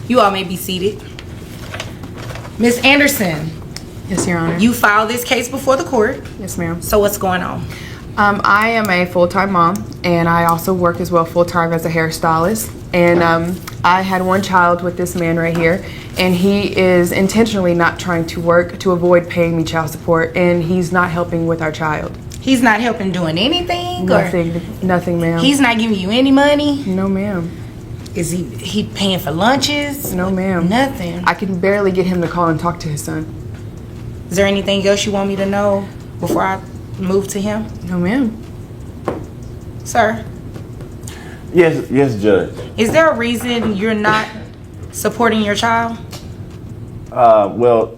You all may be seated. Ms. Anderson, Yes, Your Honor. you filed this case before the court. Yes, ma'am. So what's going on? I am a full-time mom, and I also work as well full-time as a hairstylist. And I had one child with this man right here, and he is intentionally not trying to work to avoid paying me child support, and he's not helping with our child. He's not helping doing anything? Nothing, ma'am. He's not giving you any money? No, ma'am. Is he paying for lunches? No, ma'am. Nothing. I can barely get him to call and talk to his son. Is there anything else you want me to know before I move to him? No, ma'am. Sir? Yes, Judge. Is there a reason you're not supporting your child? Well,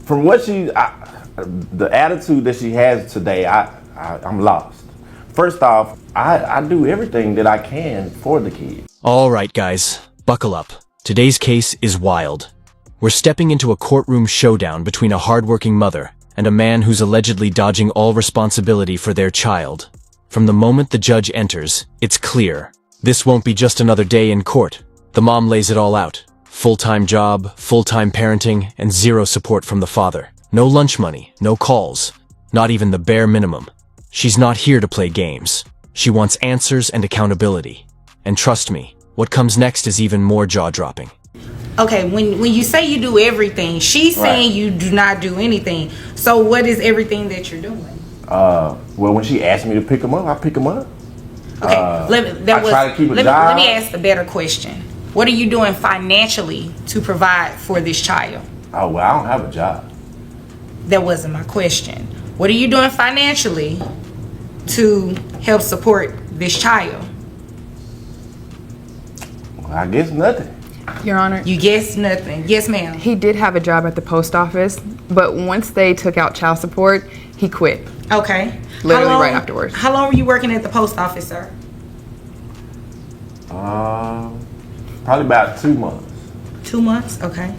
from what the attitude that she has today, I'm lost. First off, I do everything that I can for the kids. All right, guys, buckle up. Today's case is wild. We're stepping into a courtroom showdown between a hardworking mother and a man who's allegedly dodging all responsibility for their child. From the moment the judge enters, it's clear. This won't be just another day in court. The mom lays it all out. Full-time job, full-time parenting, and zero support from the father. No lunch money, no calls, not even the bare minimum. She's not here to play games. She wants answers and accountability. And trust me, what comes next is even more jaw-dropping. Okay, when you say you do everything, she's saying you do not do anything. So what is everything that you're doing? Well, when she asked me to pick them up, I pick them up. Okay, try to keep a job. Let me ask a better question. What are you doing financially to provide for this child? Oh, well, I don't have a job. That wasn't my question. What are you doing financially to help support this child? Well, I guess nothing. Your Honor. You guess nothing. Yes, ma'am. He did have a job at the post office, but once they took out child support, he quit. Okay. Literally right afterwards. How long were you working at the post office, sir? Probably about 2 months. 2 months? Okay.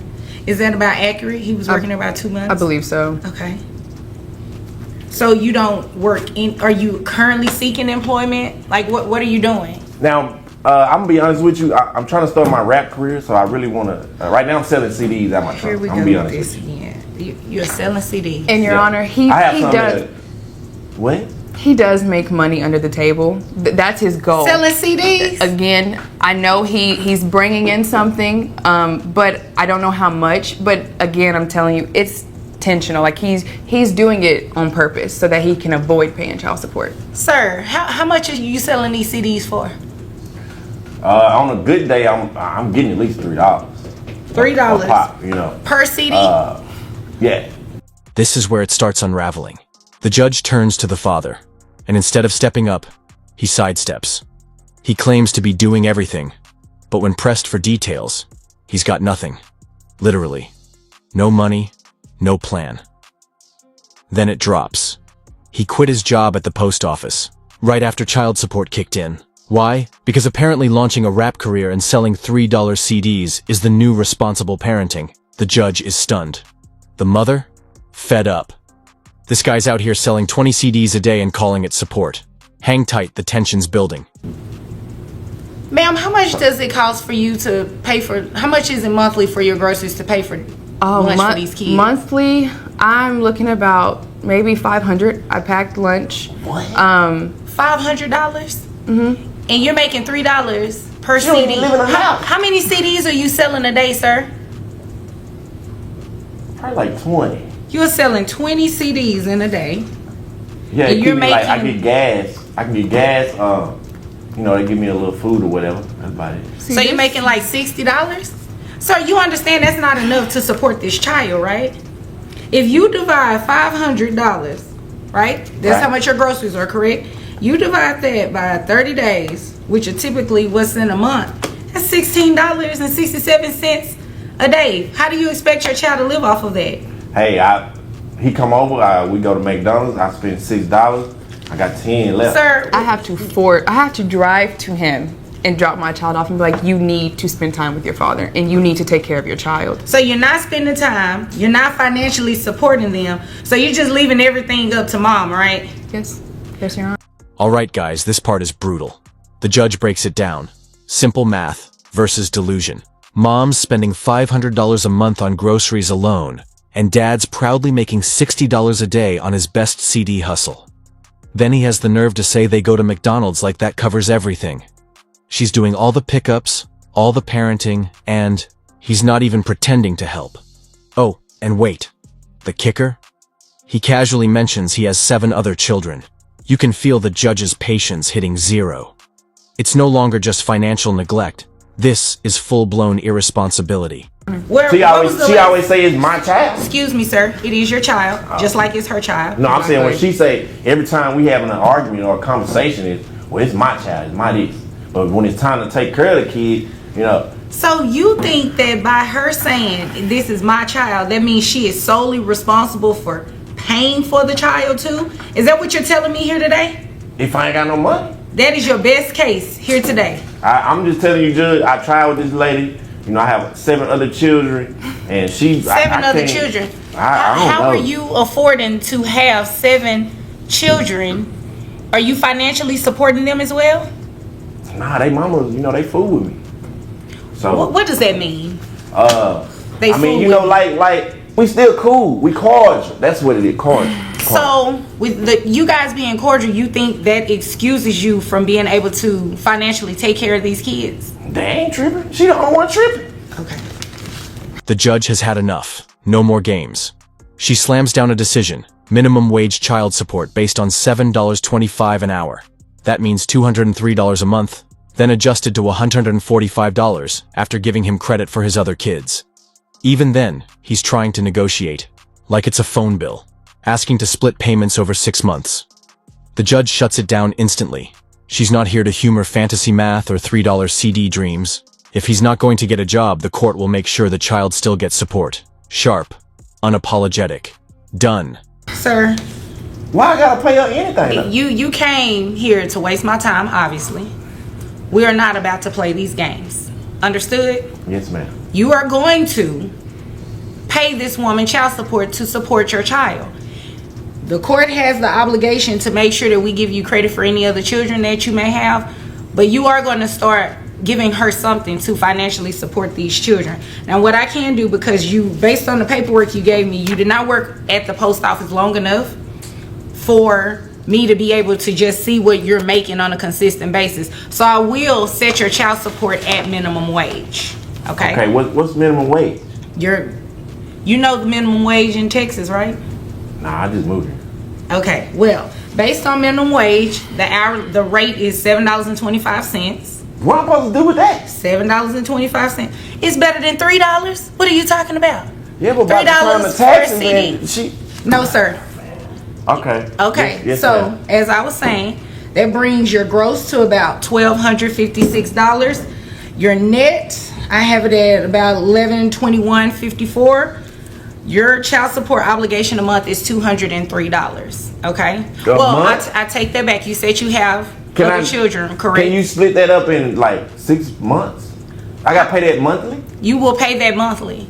Is that about accurate? He was working about 2 months? I believe so. Okay. So you don't work in, are you currently seeking employment? Like what are you doing? Now, I'm gonna be honest with you. I'm trying to start my rap career, so I really want to. Right now, I'm selling CDs at my trunk. Here we I'm go gonna be with honest this with you. again. You're selling CDs. And Your Honor, he does. What? He does make money under the table. That's his goal. Selling CDs? Again, I know he's bringing in something, but I don't know how much. But again, I'm telling you, it's intentional. Like he's doing it on purpose so that he can avoid paying child support. Sir, how much are you selling these CDs for? On a good day, I'm getting at least $3. $3 a pop, you know. Per CD? Yeah. This is where it starts unraveling. The judge turns to the father, and instead of stepping up, he sidesteps. He claims to be doing everything, but when pressed for details, he's got nothing. Literally. No money, no plan. Then it drops. He quit his job at the post office, right after child support kicked in. Why? Because apparently launching a rap career and selling $3 CDs is the new responsible parenting. The judge is stunned. The mother? Fed up. This guy's out here selling 20 CDs a day and calling it support. Hang tight, the tension's building. Ma'am, how much does it cost for you to pay for, how much is it monthly for your groceries to pay for lunch for these kids? Monthly, I'm looking about maybe $500. I packed lunch. What? $500? Mm-hmm. And you're making $3 per CD. How many CDs are you selling a day, sir? Probably like 20. You're selling 20 CDs in a day. Yeah, it could be like I get gas. I can get gas. You know, they give me a little food or whatever. That's about it. So you're making like $60? Sir, you understand that's not enough to support this child, right? If you divide $500, right? That's how much your groceries are, correct? You divide that by 30 days, which are typically what's in a month. That's $16.67 a day. How do you expect your child to live off of that? Hey, he come over. We go to McDonald's. I spend $6. I got 10 left. Sir, I have to drive to him and drop my child off and be like, you need to spend time with your father and you need to take care of your child. So you're not spending time, you're not financially supporting them, so you're just leaving everything up to mom, right? Yes, Your Honor. All right, guys, this part is brutal. The judge breaks it down. Simple math versus delusion. Mom's spending $500 a month on groceries alone, and Dad's proudly making $60 a day on his best CD hustle. Then he has the nerve to say they go to McDonald's like that covers everything. She's doing all the pickups, all the parenting, and he's not even pretending to help. Oh, and wait. The kicker? He casually mentions he has 7 other children. You can feel the judge's patience hitting 0. It's no longer just financial neglect. This is full-blown irresponsibility. She always say it's my child. Excuse me, sir. It is your child, just like it's her child. No, I'm saying when she say every time we having an argument or a conversation is, well, it's my child, it's my this. But when it's time to take care of the kid, you know. So you think that by her saying this is my child, that means she is solely responsible for paying for the child too? Is that what you're telling me here today? If I ain't got no money. That is your best case here today. I'm just telling you, Judge, I tried with this lady. You know, I have 7 other children, and she... 7 other children. How are you affording to have 7 children? Are you financially supporting them as well? Nah, they mamas, you know, they fool with me. So what does that mean? I mean, you know, like we still cool. We cordial. That's what it is, cordial. So with you guys being cordial, you think that excuses you from being able to financially take care of these kids? They ain't tripping. She the only one tripping. Okay. The judge has had enough. No more games. She slams down a decision. Minimum wage child support based on $7.25 an hour. That means $203 a month, then adjusted to $145 after giving him credit for his other kids. Even then, he's trying to negotiate, like it's a phone bill, asking to split payments over 6 months. The judge shuts it down instantly. She's not here to humor fantasy math or $3 CD dreams. If he's not going to get a job, the court will make sure the child still gets support. Sharp. Unapologetic. Done. Sir. Why I gotta pay her anything? You came here to waste my time, obviously. We are not about to play these games. Understood? Yes, ma'am. You are going to pay this woman child support to support your child. The court has the obligation to make sure that we give you credit for any other children that you may have, but you are going to start giving her something to financially support these children. Now, what I can do, because you, based on the paperwork you gave me, you did not work at the post office long enough for me to be able to just see what you're making on a consistent basis. So I will set your child support at minimum wage. Okay? Okay, what's minimum wage? You know the minimum wage in Texas, right? Nah, I just moved here. Okay, well, based on minimum wage, the rate is $7.25. What am I supposed to do with that? $7.25. It's better than $3. What are you talking about? Yeah, but by the time the taxes in, No, sir. Okay. Okay. Yes, so ma'am. as I was saying, that brings your gross to about $1,256. Your net, I have it at about $1,121.54. Your child support obligation a month is $203. Okay. I take that back. You said you have other children, correct? Can you split that up in like 6 months? I gotta pay that monthly? You will pay that monthly.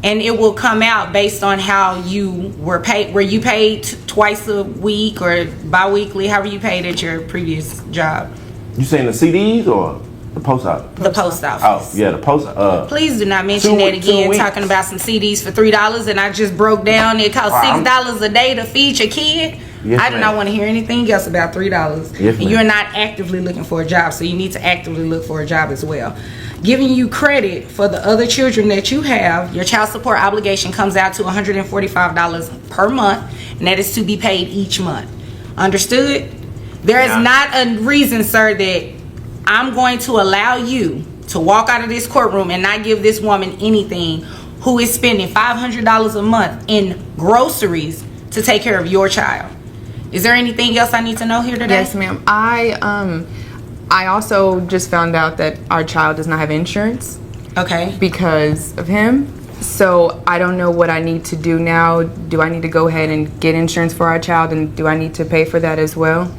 And it will come out based on how you were paid. Were you paid twice a week or bi-weekly? How were you paid at your previous job? You saying the CDs or the post office? The post office. Oh, yeah, the post Please do not mention that again, talking about some CDs for $3 and I just broke down. It costs $6 a day to feed your kid. Yes, I do not want to hear anything else about $3. Yes, and you're not actively looking for a job, so you need to actively look for a job as well. Giving you credit for the other children that you have, your child support obligation comes out to $145 per month, and that is to be paid each month. Understood? There is not a reason, sir, that I'm going to allow you to walk out of this courtroom and not give this woman anything who is spending $500 a month in groceries to take care of your child. Is there anything else I need to know here today? Yes, ma'am. I also just found out that our child does not have insurance. Okay. Because of him. So I don't know what I need to do now. Do I need to go ahead and get insurance for our child, and do I need to pay for that as well?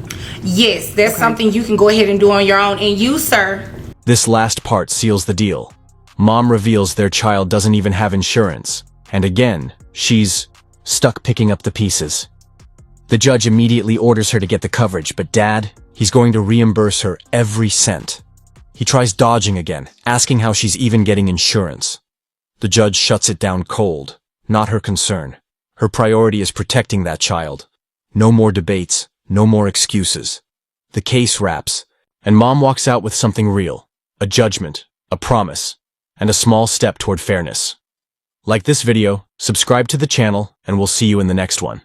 Yes, that's something you can go ahead and do on your own. And you, sir. This last part seals the deal. Mom reveals their child doesn't even have insurance. And again, she's stuck picking up the pieces. The judge immediately orders her to get the coverage, but Dad, he's going to reimburse her every cent. He tries dodging again, asking how she's even getting insurance. The judge shuts it down cold. Not her concern. Her priority is protecting that child. No more debates, no more excuses. The case wraps, and Mom walks out with something real. A judgment, a promise, and a small step toward fairness. Like this video, subscribe to the channel, and we'll see you in the next one.